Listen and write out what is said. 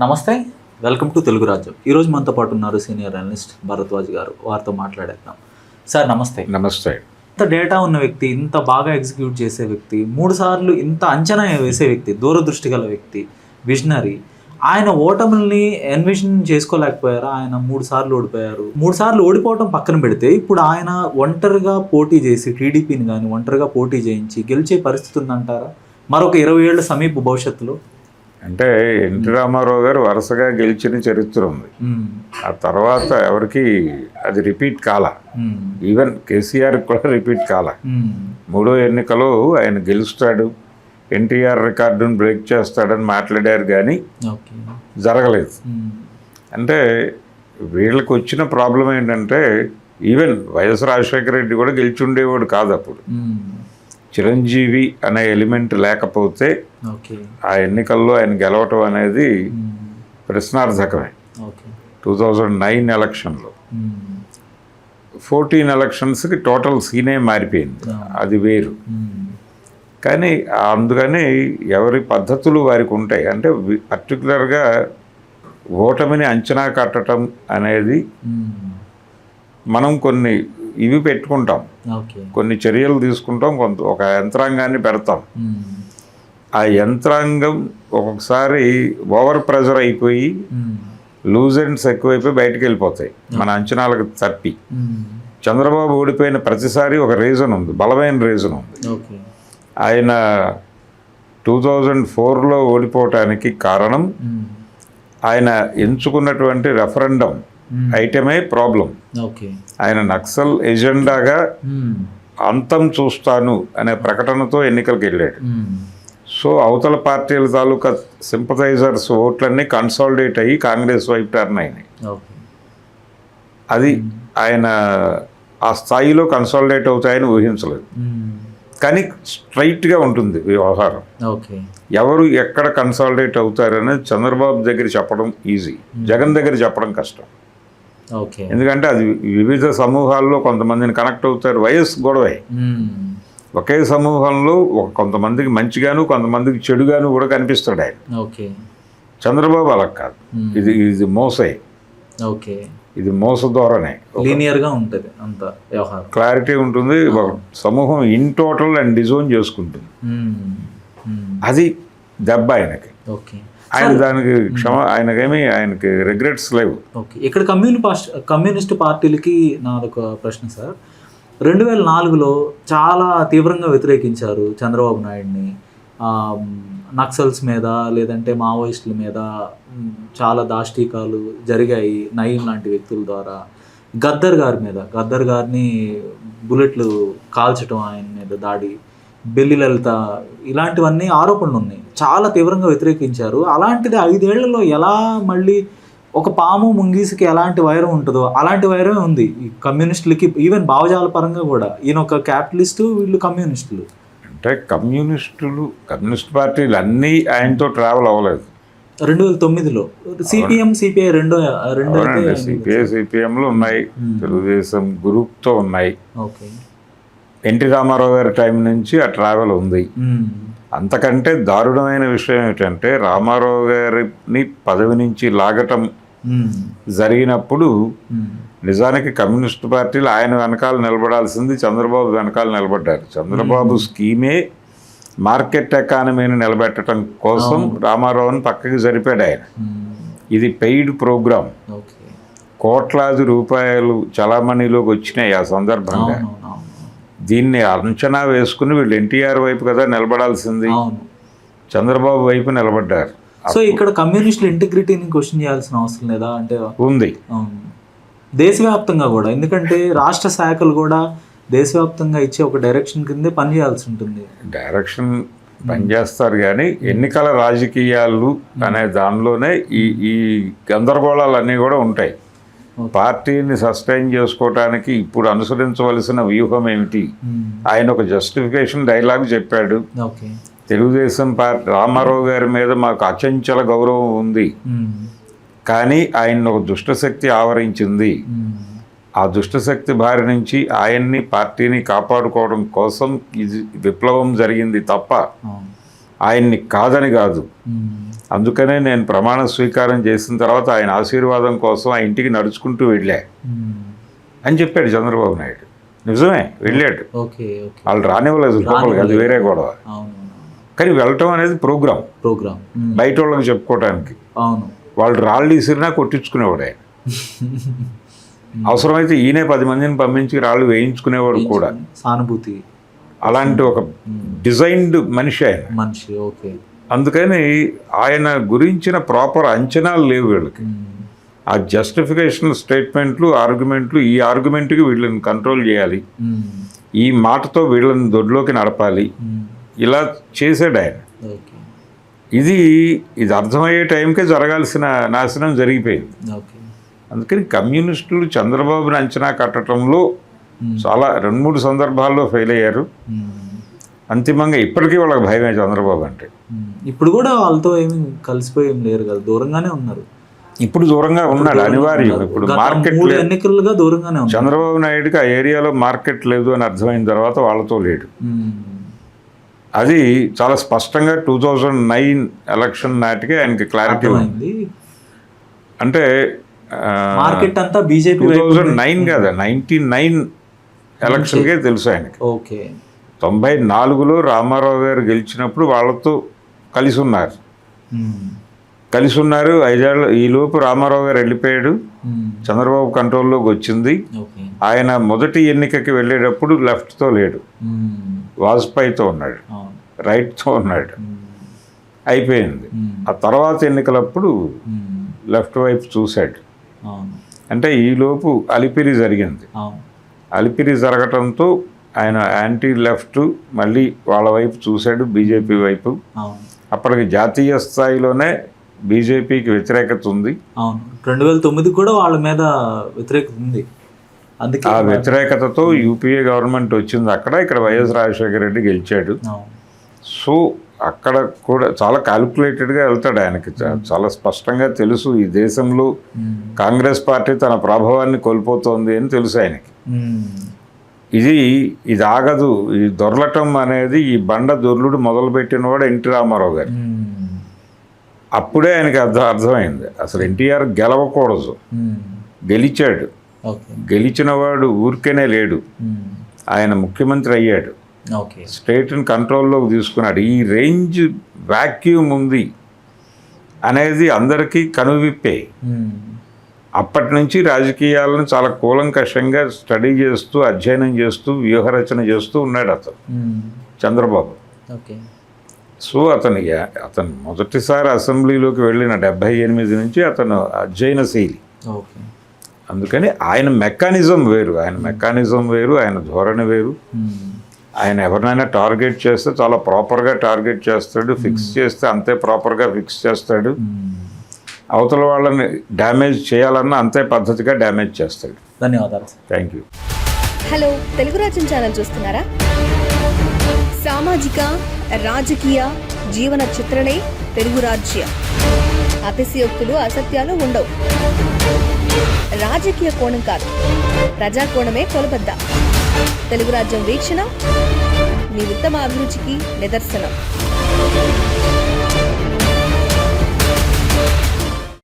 నమస్తే, welcome to Telugu రాజ్యం. ఈరోజు మనతో పాటు ఉన్నారు సీనియర్ అనలిస్ట్ భరద్వాజ్ గారు. వారితో మాట్లాడేద్దాం. సార్ నమస్తే. నమస్తే. ఇంత డేటా ఉన్న వ్యక్తి, ఇంత బాగా ఎగ్జిక్యూట్ చేసే వ్యక్తి, 3 సార్లు ఇంత అంచనా వేసే వ్యక్తి, దూరదృష్టి గల వ్యక్తి, విజనరీ, ఆయన ఓటముల్ని ఎన్విజన్ చేసుకోలేకపోయారా? ఆయన 3 సార్లు ఓడిపోయారు. 3 సార్లు ఓడిపోవటం పక్కన పెడితే ఇప్పుడు ఆయన ఒంటరిగా పోటీ చేసి టీడీపీని కానీ ఒంటరిగా పోటీ చేయించి గెలిచే పరిస్థితి ఉందంటారా మరొక 20 ఏళ్ల సమీప భవిష్యత్తులో? అంటే ఎన్టీ రామారావు గారు వరుసగా గెలిచిన చరిత్ర ఉంది. ఆ తర్వాత ఎవరికి అది రిపీట్ కాల. ఈవెన్ కేసీఆర్ కూడా రిపీట్ కాల. 3వ ఎన్నికలో ఆయన గెలుస్తాడు, ఎన్టీఆర్ రికార్డును బ్రేక్ చేస్తాడని మాట్లాడారు, కానీ జరగలేదు. అంటే వీళ్ళకి వచ్చిన ప్రాబ్లం ఏంటంటే ఈవెన్ వైఎస్ రాజశేఖర రెడ్డి కూడా గెలిచి ఉండేవాడు కాదు అప్పుడు. చిరంజీవి అనే ఎలిమెంట్ లేకపోతే ఆ ఎన్నికల్లో ఆయన గెలవటం అనేది ప్రశ్నార్థకమే. 2009 ఎలక్షన్లో 14 ఎలక్షన్స్కి టోటల్ సీనే మారిపోయింది, అది వేరు. కానీ అందుకని ఎవరి పద్ధతులు వారికి ఉంటాయి. అంటే పర్టికులర్గా ఓటమిని అంచనా కట్టడం అనేది మనం కొన్ని ఇవి పెట్టుకుంటాం, కొన్ని చర్యలు తీసుకుంటాం, ఒక యంత్రాంగాన్ని పెడతాం. ఆ యంత్రాంగం ఒక్కొక్కసారి ఓవర్ ప్రెజర్ అయిపోయి లూజ్ ఎండ్స్ ఎక్కువైపోయి బయటకు వెళ్ళిపోతాయి మన అంచనాలకు తప్పి. చంద్రబాబు ఓడిపోయిన ప్రతిసారి ఒక రీజన్ ఉంది, బలమైన రీజన్ ఉంది. ఆయన 2004లో ఓడిపోవటానికి కారణం ఆయన ఎంచుకున్నటువంటి రెఫరెండం ఐటమే ప్రాబ్లం. ఆయన నక్సల్ ఎజెండాగా అంతం చూస్తాను అనే ప్రకటనతో ఎన్నికలకు వెళ్ళాడు. సో అవతల పార్టీల తాలూకా సింపథైజర్స్ ఓట్లన్నీ కన్సాలిడేట్ అయ్యి కాంగ్రెస్ వైపు టర్న్ అయినాయి. అది ఆయన ఆ స్థాయిలో కన్సాలిడేట్ అవుతాయని ఊహించలేదు. కానీ స్ట్రైట్గా ఉంటుంది వ్యవహారం. ఎవరు ఎక్కడ కన్సాలిడేట్ అవుతారనేది చంద్రబాబు దగ్గర చెప్పడం ఈజీ, జగన్ దగ్గర చెప్పడం కష్టం. ఎందుకంటే అది వివిధ సమూహాల్లో కొంతమందిని కనెక్ట్ అవుతారు. వయస్సు గొడవే. ఒకే సమూహంలో కొంతమందికి మంచిగాను కొంతమందికి చెడుగాను కూడా కనిపిస్తాడు ఆయన. చంద్రబాబు అలా కాదు, ఇది మోసే, ఇది మోస ధోరణే, లీనియర్గా ఉంటుంది, అంత వ్యవహారం క్లారిటీ ఉంటుంది. సమూహం ఇన్ టోటల్ అండ్ డిజోన్ చేసుకుంటుంది. అది దెబ్బ ఆయనకి. ఆయన దానికి ఆయనకి రిగ్రెట్స్ లేవు. ఇక్కడ కమ్యూనిస్ట్ పార్టీలకి నాదొక ప్రశ్న సార్. 2004లో చాలా తీవ్రంగా వ్యతిరేకించారు చంద్రబాబు నాయుడిని. నక్సల్స్ మీద లేదంటే మావోయిస్టుల మీద చాలా దాష్టీకాలు జరిగాయి నయీం లాంటి వ్యక్తుల ద్వారా. గద్దర్ గారిని బుల్లెట్లు కాల్చడం, ఆయన మీద దాడి, బెల్లి లలిత, ఇలాంటివన్నీ ఆరోపణలు ఉన్నాయి. చాలా తీవ్రంగా వ్యతిరేకించారు. అలాంటిది 5 ఏళ్లలో ఎలా మళ్ళీ ఒక పాము ముంగీసుకి ఎలాంటి వైరం ఉంటుందో అలాంటి వైరమే ఉంది ఈ కమ్యూనిస్టులకి. ఈవెన్ భావజాల పరంగా కూడా ఈయన ఒక క్యాపిటలిస్టు, వీళ్ళు కమ్యూనిస్టులు. అంటే కమ్యూనిస్ట్ పార్టీలు అన్నీ ఆయనతో ట్రావెల్ అవ్వలేదు. 2009లో సిపిఎం సిపిఐ రెండు సిపిఎంలు ఉన్నాయి, తెలుగుదేశం గ్రూప్తో ఉన్నాయి. ఎన్టీ రామారావు గారి టైం నుంచి ఆ ట్రావెల్ ఉంది. అంతకంటే దారుణమైన విషయం ఏంటంటే రామారావు గారిని పదవి నుంచి లాగటం జరిగినప్పుడు నిజానికి కమ్యూనిస్ట్ పార్టీలు ఆయన వెనకాల నిలబడాల్సింది చంద్రబాబు వెనకాల నిలబడ్డారు. చంద్రబాబు స్కీమే మార్కెట్ ఎకానమీని నిలబెట్టడం కోసం రామారావుని పక్కకి జరిపాడు ఆయన. ఇది పెయిడ్ ప్రోగ్రామ్. కోట్లాది రూపాయలు చలామణిలోకి వచ్చినాయి ఆ సందర్భంగా. దీన్ని అంచనా వేసుకుని వీళ్ళు ఎన్టీఆర్ వైపు కదా నిలబడాల్సింది, చంద్రబాబు వైపు నిలబడ్డారు. సో ఇక్కడ కమ్యూనిస్టుల ఇంటిగ్రిటీని క్వశ్చన్ చేయాల్సిన అవసరం లేదా అంటే ఉంది దేశవ్యాప్తంగా కూడా. ఎందుకంటే రాష్ట్ర శాఖలు కూడా దేశవ్యాప్తంగా ఇచ్చే ఒక డైరెక్షన్ కిందే పనిచేయాల్సి ఉంటుంది. డైరెక్షన్ పనిచేస్తారు, కానీ ఎన్నికల రాజకీయాలు అనే దానిలోనే ఈ గందరగోళాలన్నీ కూడా ఉంటాయి. పార్టీని సస్టైన్ చేసుకోవటానికి ఇప్పుడు అనుసరించవలసిన వ్యూహం ఏమిటి? ఆయన ఒక జస్టిఫికేషన్ డైలాగ్ చెప్పాడు. తెలుగుదేశం పార్టీ రామారావు గారి మీద మాకు అచంచల గౌరవం ఉంది, కానీ ఆయన ఒక దుష్టశక్తి ఆవరించింది. ఆ దుష్టశక్తి బారి నుంచి ఆయన్ని పార్టీని కాపాడుకోవడం కోసం ఇది విప్లవం జరిగింది తప్ప ఆయన్ని కాదని కాదు. అందుకనే నేను ప్రమాణ స్వీకారం చేసిన తర్వాత ఆయన ఆశీర్వాదం కోసం ఆ ఇంటికి నడుచుకుంటూ వెళ్ళా అని చెప్పాడు చంద్రబాబు నాయుడు. నిజమే, వెళ్ళాడు. Okay okay. వాళ్ళు రానివ్వలేదు లోపలికి, అది వేరే గొడవ. అవును కానీ వెళ్ళటం అనేది ప్రోగ్రామ్ బయట వాళ్ళకి చెప్పుకోవడానికి. అవును. వాళ్ళు రాళ్ళు ఇసిరినా కొట్టించుకునేవాడు ఆయన. అవసరమైతే ఈయనే 10 మందిని పంపించి రాళ్ళు వేయించుకునేవాడు కూడా. సానుభూతి అలాంటి ఒక డిజైన్డ్ మనిషి ఆయన. మనిషి. ఓకే. అందుకని ఆయన గురించిన ప్రాపర్ అంచనాలు లేవు వీళ్ళకి. ఆ జస్టిఫికేషన్ స్టేట్మెంట్లు, ఆర్గ్యుమెంట్లు, ఈ ఆర్గ్యుమెంట్కి వీళ్ళని కంట్రోల్ చేయాలి, ఈ మాటతో వీళ్ళని దొడ్లోకి నడపాలి, ఇలా చేసాడు ఆయన. ఇది అర్థమయ్యే టైంకే జరగాల్సిన నాశనం జరిగిపోయింది. అందుకని కమ్యూనిస్టులు చంద్రబాబుని అంచనా కట్టడంలో చాలా 2-3 సందర్భాల్లో ఫెయిల్ అయ్యారు. అంతిమంగా ఇప్పటికీ వాళ్ళకి భయమే చంద్రబాబు అంటే. ఇప్పుడు కూడా వాళ్ళతో ఏమి కలిసిపోయి ఏం లేరు కదా, దూరంగానే ఉన్నారు. ఇప్పుడు దూరంగా ఉన్నాడు, అనివార్యం. ఇప్పుడు మార్కెట్ ఎన్నికలుగా దూరంగానే ఉన్నారు. చంద్రబాబు నాయుడుకి ఆ ఏరియాలో మార్కెట్ లేదు అని అర్థమైన తర్వాత వాళ్ళతో లేడు. అది చాలా స్పష్టంగా 2009 ఎలక్షన్ నాటికి ఆయనకి క్లారిటీ ఉంది. అంటే మార్కెట్ అంతా బీజేపీ 2009 కదా, 99 ఎలక్షన్కే తెలుసు ఆయనకి. ఓకే. 94లో రామారావు గారు గెలిచినప్పుడు వాళ్ళతో కలిసి ఉన్నారు. 5 ఏళ్ళు. ఈలోపు రామారావు గారు వెళ్ళిపోయాడు, చంద్రబాబు కంట్రోల్లోకి వచ్చింది. ఆయన మొదటి ఎన్నికకి వెళ్ళేటప్పుడు లెఫ్ట్తో లేడు, వాజ్పేయితో ఉన్నాడు, రైట్తో ఉన్నాడు. అయిపోయింది. ఆ తర్వాత ఎన్నికలప్పుడు లెఫ్ట్ వైపు చూశాడు. అంటే ఈలోపు అలిపిరి జరిగింది. అలిపిరి జరగటంతో ఆయన యాంటీ లెఫ్ట్ మళ్ళీ వాళ్ళ వైపు చూశాడు, బీజేపీ వైపు. అప్పటికి జాతీయ స్థాయిలోనే బీజేపీకి వ్యతిరేకత ఉంది. 2009 కూడా వాళ్ళ మీద వ్యతిరేకత ఉంది. ఆ వ్యతిరేకతతో యూపీఏ గవర్నమెంట్ వచ్చింది అక్కడ. ఇక్కడ వైఎస్ రాజశేఖర రెడ్డి గెలిచాడు. సో అక్కడ కూడా చాలా క్యాలిక్యులేటెడ్గా వెళ్తాడు. ఆయనకి చాలా స్పష్టంగా తెలుసు ఈ దేశంలో కాంగ్రెస్ పార్టీ తన ప్రభావాన్ని కోల్పోతోంది అని తెలుసు ఆయనకి. ఇది ఆగదు, ఈ దొరలటం అనేది, ఈ బండ దొర్లుడు మొదలుపెట్టినవాడు ఎన్టీ రామారావు గారు. అప్పుడే ఆయనకి అర్థమైంది అసలు ఎన్టీఆర్ గెలవకూడదు. గెలిచాడు. గెలిచిన వాడు ఊరికేనే లేడు, ఆయన ముఖ్యమంత్రి అయ్యాడు, స్టేట్ని కంట్రోల్లోకి తీసుకున్నాడు. ఈ రేంజ్ వ్యాక్యూమ్ ఉంది అనేది అందరికీ కనువిప్పే. అప్పటి నుంచి రాజకీయాలను చాలా కూలంకషంగా స్టడీ చేస్తూ, అధ్యయనం చేస్తూ, వ్యూహరచన చేస్తూ ఉన్నాడు అతను చంద్రబాబు. సో అతను మొదటిసారి అసెంబ్లీలోకి వెళ్ళిన 78 నుంచి అతను అధ్యయనశీలి. అందుకని ఆయన మెకానిజం వేరు, ఆయన ధోరణి వేరు. ఆయన ఎవరినైనా టార్గెట్ చేస్తే చాలా ప్రాపర్గా టార్గెట్ చేస్తాడు, ఫిక్స్ చేస్తే అంతే ప్రాపర్గా ఫిక్స్ చేస్తాడు. అవతల వాళ్ళని డ్యామేజ్ చేయాలన్నా అంతే పద్ధతిగా డ్యామేజ్ చేస్తాడు. ధన్యవాదాలు. Thank you. హలో, తెలుగు రాజ్యం ఛానల్ చూస్తున్నారా? సామాజిక, రాజకీయ, జీవన చిత్రణే తెలుగు రాజ్యం. అతిశయోక్తులు, అసత్యాలు ఉండవు. రాజకీయ కోణం కాదు, ప్రజా కోణమే కొలబద్ద. తెలుగు రాజ్యం వీక్షణ మీ ఉత్తమ అభిరుచికి నిదర్శనం.